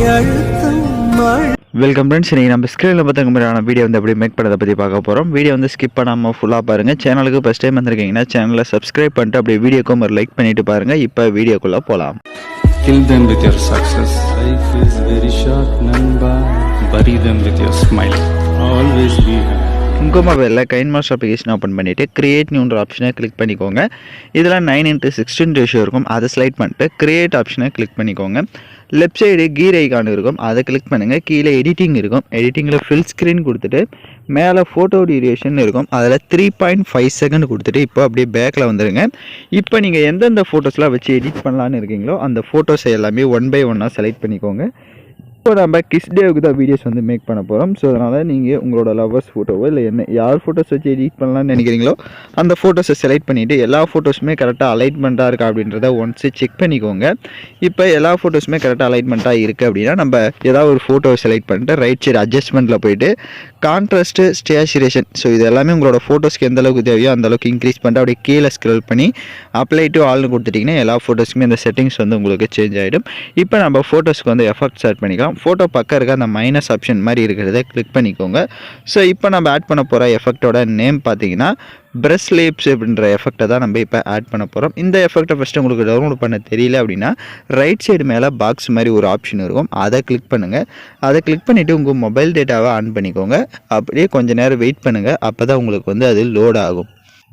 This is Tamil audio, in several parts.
Welcome friends. இன்றைக்கி நம்ம ஸ்க்ரீனில் பார்த்த மாதிரியான வீடியோ வந்து எப்படி மேக் பண்ணதை பற்றி பார்க்க போகிறோம். வீடியோ வந்து ஸ்கிப் பண்ணாமல் ஃபுல்லாக பாருங்கள். சேனலுக்கு ஃபஸ்ட் டைம் வந்திருக்கீங்கன்னா சேனலை சப்ஸ்கிரைப் பண்ணிட்டு அப்படியே வீடியோக்கும் ஒரு லைக் பண்ணிவிட்டு பாருங்கள். இப்போ வீடியோக்குள்ளே போகலாம். Kill them with your success. Life is very short, Namba. Bury them with your smile. Always be happy. உங்கள் மொபைலில் கைன்மாஸ்டர் அப்ளிகேஷன் ஓப்பன் பண்ணிவிட்டு கிரியேட் நியூன்ற ஆப்ஷனை கிளிக் பண்ணிக்கோங்க. இதில் 9:16 ரேஷியோ இருக்கும். அதை ஸ்லைட் பண்ணிட்டு கிரியேட் ஆப்ஷனை கிளிக் பண்ணிக்கோங்க. லெஃப்ட் சைடு கீர் ஐகான் இருக்கும், அதை கிளிக் பண்ணுங்கள். கீழே எடிட்டிங் இருக்கும், எடிட்டிங்கில் ஃபில் ஸ்க்ரீன் கொடுத்துட்டு மேலே ஃபோட்டோ டியூரேஷன் இருக்கும், அதில் 3.5 செகண்ட் கொடுத்துட்டு இப்போ அப்படியே பேக்கில் வந்துடுங்க. இப்போ நீங்கள் எந்தெந்த ஃபோட்டோஸ்லாம் வச்சு எடிட் பண்ணலான்னு இருக்கீங்களோ அந்த ஃபோட்டோஸை எல்லாமே 1 by 1 செலக்ட் பண்ணிக்கோங்க. இப்போ நம்ம கிஸ் டேவுக்கு தான் வீடியோஸ் வந்து மேக் பண்ண போகிறோம். ஸோ அதனால் நீங்கள் உங்களோட லவர்ஸ் ஃபோட்டோவோ இல்லை என்ன யார் ஃபோட்டோஸ் வச்சு எடிட் பண்ணலான்னு நினைக்கிறீங்களோ அந்த ஃபோட்டோஸை செலக்ட் பண்ணிவிட்டு எல்லா ஃபோட்டோஸுமே கரெக்டாக அலைன்மெண்ட்டாக இருக்கா அப்படின்றத ஒன்ஸு செக் பண்ணிக்கோங்க. இப்போ எல்லா ஃபோட்டோஸுமே கரெக்டாக அலைன்மெண்ட்டாக இருக்குது அப்படின்னா நம்ம ஏதாவது ஒரு ஃபோட்டோவை செலக்ட் பண்ணிட்டு ரைட் சைடு அட்ஜஸ்ட்மெண்ட்டில் போய்ட்டு கான்ட்ராஸ்ட்டு ஸ்டேச்சுரேஷன், ஸோ இது எல்லாமே உங்களோட ஃபோட்டோஸ்க்கு எந்த அளவுக்கு தேவையோ அந்தளவுக்கு இன்க்ரீஸ் பண்ணிட்டு அப்படியே கீழே ஸ்க்ரோல் பண்ணி அப்ளை டு ஆல்னு கொடுத்துட்டிங்கன்னா எல்லா ஃபோட்டோஸுமே இந்த செட்டிங்ஸ் வந்து உங்களுக்கு சேஞ்ச் ஆகிடும். இப்போ நம்ம ஃபோட்டோஸ்க்கு வந்து எஃபெக்ட்ஸ் ஆட் பண்ணிக்கலாம். ஃபோட்டோ பக்கம் இருக்க அந்த மைனஸ் ஆப்ஷன் மாதிரி இருக்கிறத கிளிக் பண்ணிக்கோங்க. ஸோ இப்போ நம்ம ஆட் பண்ண போகிற எஃபெக்டோட நேம் பார்த்தீங்கன்னா பிரஷ் லேப்ஸ் அப்படின்ற எஃபெக்டை தான் நம்ம இப்போ ஆட் பண்ண போகிறோம். இந்த எஃபெக்டை ஃபஸ்ட்டு உங்களுக்கு டவுன்லோட் பண்ண தெரியல அப்படின்னா ரைட் சைடு மேலே பாக்ஸ் மாதிரி ஒரு ஆப்ஷன் இருக்கும், அதை கிளிக் பண்ணுங்கள். அதை கிளிக் பண்ணிவிட்டு உங்கள் மொபைல் டேட்டாவை ஆன் பண்ணிக்கோங்க. அப்படியே கொஞ்சம் நேரம் வெயிட் பண்ணுங்கள், அப்போ தான் உங்களுக்கு வந்து அது லோட் ஆகும்.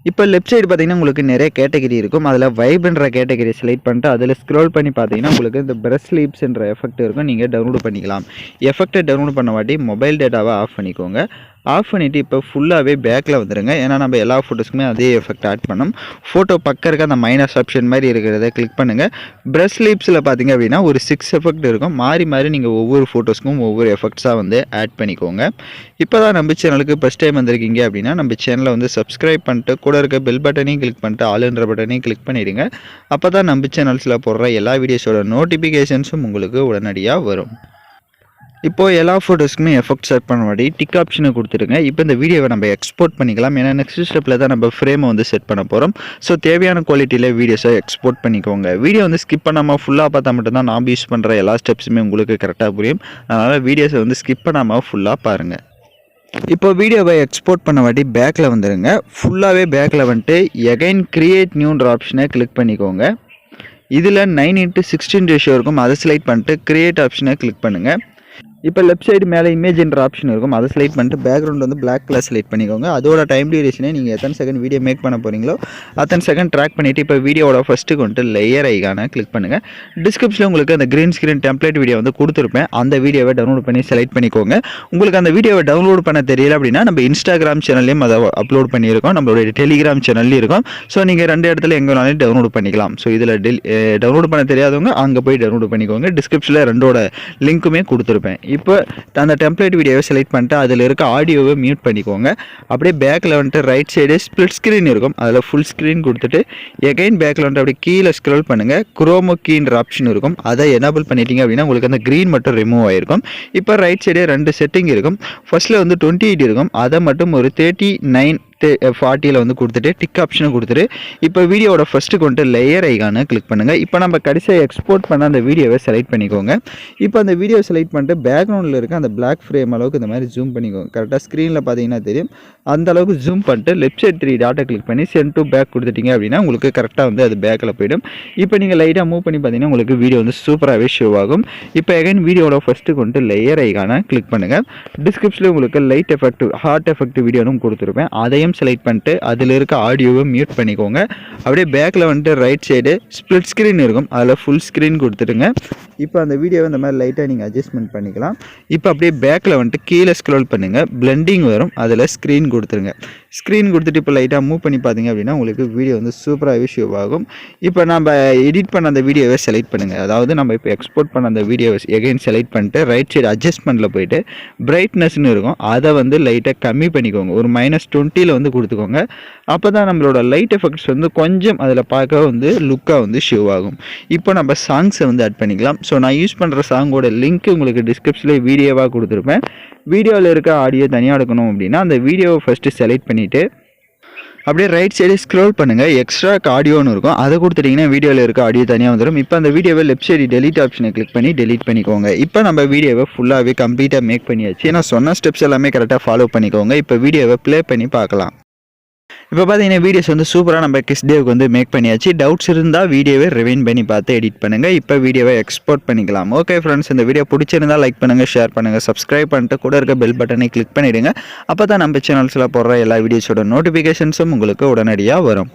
இப்போ லெஃப்ட் சைடு பார்த்தீங்கன்னா உங்களுக்கு நிறைய கேட்டகரி இருக்கும். அதில் வைப்ன்ற கேட்டகரி செலக்ட் பண்ணிட்டு அதில் ஸ்க்ரோல் பண்ணி பார்த்தீங்கன்னா உங்களுக்கு இந்த பிரஷ் லீப்ஸ்ன்ற எஃபெக்ட் இருக்கும், நீங்கள் டவுன்லோட் பண்ணிக்கலாம். எஃபெக்டை டவுன்லோட் பண்ண வாட்டி மொபைல் டேட்டாவை ஆஃப் பண்ணிக்கோங்க. ஆஃப் பண்ணிவிட்டு இப்போ ஃபுல்லாகவே பேக்கில் வந்துடுங்க. ஏன்னா நம்ம எல்லா ஃபோட்டோஸ்க்குமே அதே எஃபெக்ட் ஆட் பண்ணோம். ஃபோட்டோ பக்கம் இருக்க அந்த மைனஸ் ஆப்ஷன் மாதிரி இருக்கிறத கிளிக் பண்ணுங்கள். பிரஷ் லீப்ஸில் பார்த்தீங்க அப்படின்னா ஒரு 6 எஃபெக்ட் இருக்கும். மாறி மாறி நீங்கள் ஒவ்வொரு ஃபோட்டோஸ்க்கும் ஒவ்வொரு எஃபெக்ட்ஸாக வந்து ஆட் பண்ணிக்கோங்க. இப்போ தான் நம்ம சேனலுக்கு ஃபஸ்ட் டைம் வந்திருக்கீங்க அப்படின்னா நம்ம சேனலை வந்து சப்ஸ்கிரைப் பண்ணிட்டு கூட இருக்க பெல் பட்டனையும் கிளிக் பண்ணிட்டு ஆளுன்ற பட்டனையும் கிளிக் பண்ணிவிடுங்க. அப்போ தான் நம்ம சேனல்ஸில் போடுற எல்லா வீடியோஸோட நோட்டிஃபிகேஷன்ஸும் உங்களுக்கு உடனடியாக வரும். இப்போது எல்லா ஃபோட்டோஸ்க்குமே எஃபெக்ட் செட் பண்ண மாதிரி டிக் ஆப்ஷனை கொடுத்துருங்க. இப்போ இந்த வீடியோவை நம்ம எக்ஸ்போர்ட் பண்ணிக்கலாம். ஏன்னா நெக்ஸ்ட் ஸ்டெப்பில் தான் நம்ம ஃப்ரேமை வந்து செட் பண்ண போகிறோம். ஸோ தேவையான குவாலிட்டியில் வீடியோஸை எக்ஸ்போர்ட் பண்ணிக்கோங்க. வீடியோ வந்து ஸ்கிப் பண்ணாமல் ஃபுல்லாக பார்த்தா மட்டும்தான் நாம் யூஸ் பண்ணுற எல்லா ஸ்டெப்ஸுமே உங்களுக்கு கரெக்டாக புரியும். அதனால் வீடியோஸை வந்து ஸ்கிப் பண்ணாமல் ஃபுல்லாக பாருங்கள். இப்போ வீடியோவை எக்ஸ்போர்ட் பண்ண வாட்டி பேக்கில் வந்துடுங்க. ஃபுல்லாகவே பேக்கில் வந்துட்டு எகைன் கிரியேட் நியூன்ற ஆப்ஷனை கிளிக் பண்ணிக்கோங்க. இதில் 9:16 ரேஷியோ இருக்கும், அதை செலக்ட் பண்ணிட்டு கிரியேட் ஆப்ஷனை கிளிக் பண்ணுங்கள். இப்போ லெஃப்ட் சைடு மேலே இமேஜ்ன்ற ஆப்ஷன் இருக்கும், அதை செலக்ட் பண்ணிட்டு பேக்ரவுண்ட் வந்து பிளாக் கலர் செலக்ட் பண்ணிக்கோங்க. அதோட டைம் டியூரேஷனே நீங்கள் எத்தனை செகண்ட் வீடியோ மேக் பண்ண போகிறீங்களோ அத்தனை செகண்ட் ட்ராக் பண்ணிவிட்டு இப்போ வீடியோவோட ஃபஸ்ட்டுக்கு வந்துட்டு லேயர் ஐகானை கிளிக் பண்ணுங்கள். டிஸ்கிரிப்ஷனில் உங்களுக்கு அந்த க்ரீன் ஸ்க்ரீன் டெம்ப்ளேட் வீடியோ வந்து கொடுத்துருப்பேன், அந்த வீடியோவை டவுன்லோட் பண்ணி செலக்ட் பண்ணிக்கோங்க. உங்களுக்கு அந்த வீடியோவை டவுன்லோட் பண்ண தெரியல அப்படின்னா நம்ம இன்ஸ்டாகிராம் சேனல்லையும் அதை அப்லோட் பண்ணியிருக்கோம், நம்மளுடைய டெலிகிராம் சேனல்லையும் இருக்கும். ஸோ நீங்கள் 2 இடத்துல எங்கே வேணாலும் டவுன்லோட் பண்ணிக்கலாம். ஸோ இதில் டவுன்லோட் பண்ண தெரியாதவங்க அங்கே போய் டவுன்லோட் பண்ணிக்கோங்க. டிஸ்கிரிப்ஷனில் 2ஓட லிங்க்குமே கொடுத்துருப்பேன். இப்போ அந்த டெம்ப்ளேட் வீடியோவை செலக்ட் பண்ணிட்டு அதில் இருக்க ஆடியோவை மியூட் பண்ணிக்கோங்க. அப்படியே பேக்கில் வந்துட்டு ரைட் சைடு ஸ்ப்ளிட் ஸ்க்ரீன் இருக்கும், அதில் ஃபுல் ஸ்க்ரீன் கொடுத்துட்டு எகைன் பேக்கில் வந்துட்டு அப்படியே கீழே ஸ்க்ரோல் பண்ணுங்கள். குரோமோ கீன்ற ஆப்ஷன் இருக்கும், அதை எனேபிள் பண்ணிட்டீங்க அப்படின்னா உங்களுக்கு அந்த க்ரீன் மட்டும் ரிமூவ் ஆகிருக்கும். இப்போ ரைட் சைடே 2 செட்டிங் இருக்கும். ஃபர்ஸ்ட்டில் வந்து 28 இருக்கும், அதை மட்டும் ஒரு 39:40 வந்து கொடுத்துட்டு டிக் ஆப்ஷனை கொடுத்துட்டு இப்போ வீடியோட ஃபஸ்ட்டுக்கு வந்துட்டு லேயர் ஐகானை கிளிக் பண்ணுங்கள். இப்போ நம்ம கடைசியாக எக்ஸ்போர்ட் பண்ண அந்த வீடியோவை செலக்ட் பண்ணிக்கோங்க. இப்போ அந்த வீடியோ செலக்ட் பண்ணிட்டு பேக்ரவுண்டில் இருக்க அந்த பிளாக் ஃப்ரேம் அளவுக்கு இந்த மாதிரி ஜூம் பண்ணிக்கோங்க. கரெக்டாக ஸ்க்ரீனில் பார்த்தீங்கன்னா தெரியும், அந்த அளவுக்கு ஜூம் பண்ணிட்டு லெஃப்ட் சைட் 3 டாட்டை கிளிக் பண்ணி சென்ட் டு பேக் கொடுத்துட்டீங்க அப்படின்னா உங்களுக்கு கரெக்டாக வந்து அது பேக்கில் போய்டும். இப்போ நீங்கள் லைட்டாக மூவ் பண்ணி பார்த்தீங்கன்னா உங்களுக்கு வீடியோ வந்து சூப்பராகவே ஷோ ஆகும். இப்போ எகைன் வீடியோட ஃபஸ்ட்டுக்கு வந்துட்டு லேயர் ஐகானை கிளிக் பண்ணுங்கள். டிஸ்கிரிப்ஷனில் உங்களுக்கு லைட் எஃபெக்ட் ஹார்ட் எஃபெக்ட் வீடியோவும் கொடுத்துருப்பேன், அதையும் செலக்ட் பண்ணிட்டு அதில் இருக்க ஆடியோவை மியூட் பண்ணிக்கோங்க. அப்படியே பேக்கில் வந்துட்டு ரைட் சைடு ஸ்ப்ளிட் ஸ்க்ரீன் இருக்கும், அதில் ஃபுல் ஸ்க்ரீன் கொடுத்துருங்க. இப்போ அந்த வீடியோவை இந்த மாதிரி லைட்டாக நீங்கள் அட்ஜஸ்ட்மெண்ட் பண்ணிக்கலாம். இப்போ அப்படியே பேக்கில் வந்துட்டு கீழே ஸ்க்ரோல் பண்ணுங்கள், பிளெண்டிங் வரும், அதில் ஸ்க்ரீன் கொடுத்துருங்க. ஸ்க்ரீன் கொடுத்துட்டு இப்போ லைட்டாக மூவ் பண்ணி பார்த்தீங்க அப்படின்னா உங்களுக்கு வீடியோ வந்து சூப்பராகவே ஷோ ஆகும். இப்போ நம்ம எடிட் பண்ண அந்த வீடியோவை செலக்ட் பண்ணுங்கள். அதாவது நம்ம இப்போ எக்ஸ்போர்ட் பண்ண அந்த வீடியோவை எகைன் செலக்ட் பண்ணிட்டு ரைட் சைடு அட்ஜஸ்ட்மெண்ட்டில் போய்ட்டு பிரைட்னஸ்ன்னு இருக்கும், அதை வந்து லைட்டாக கம்மி பண்ணிக்கோங்க. ஒரு -20 வந்து கொடுத்துக்கோங்க. அப்போ தான் நம்மளோட லைட் எஃபெக்ட்ஸ் வந்து கொஞ்சம் அதில் பார்க்க வந்து லுக்காக வந்து ஷோ ஆகும். இப்போ நம்ம சாங்ஸை வந்து ஆட் பண்ணிக்கலாம். ஸோ நான் யூஸ் பண்ணுற சாங்கோட லிங்க் உங்களுக்கு டிஸ்கிரிப்ஷனில் வீடியோவாக கொடுத்துருப்பேன். வீடியோவில் இருக்க ஆடியோ தனியாக எடுக்கணும் அப்படின்னா அந்த வீடியோவை ஃபஸ்ட்டு செலக்ட் பண்ணிவிட்டு அப்படியே ரைட் சைடு ஸ்க்ரோல் பண்ணுங்கள், எக்ஸ்ட்ரா ஆடியோன்னு இருக்கும், அதை கொடுத்துட்டிங்கன்னா வீடியோவில் இருக்க ஆடியோ தனியாக வந்துடும். இப்போ அந்த வீடியோவை லெஃப்ட் சைடு டெலிட் ஆப்ஷனை கிளிக் பண்ணி டெலிட் பண்ணிக்கோங்க. இப்போ நம்ம வீடியோவை ஃபுல்லாகவே கம்ப்ளீட்டாக மேக் பண்ணியாச்சு. நான் சொன்ன ஸ்டெப்ஸ் எல்லாமே கரெக்டாக ஃபாலோ பண்ணிக்கோங்க. இப்போ வீடியோவை ப்ளே பண்ணி பார்க்கலாம். இப்போ பார்த்தீங்கன்னா வீடியோஸ் வந்து சூப்பராக நம்ம கிஸ் டேவுக்கு வந்து மேக் பண்ணியாச்சு. டவுட்ஸ் இருந்தால் வீடியோவை ரிவைன் பண்ணி பார்த்து எடிட் பண்ணுங்கள். இப்போ வீடியோவை எக்ஸ்போர்ட் பண்ணிக்கலாம். ஓகே ஃப்ரெண்ட்ஸ், இந்த வீடியோ பிடிச்சிருந்தால் லைக் பண்ணுங்கள், ஷேர் பண்ணுங்கள், சப்ஸ்கிரைப் பண்ணிட்டு கூட இருக்க பெல் பட்டனை கிளிக் பண்ணிவிடுங்க. அப்போ தான் நம்ம சேனல்ஸில் போடுற எல்லா வீடியோஸோட நோட்டிஃபிகேஷன்ஸும் உங்களுக்கு உடனடியாக வரும்.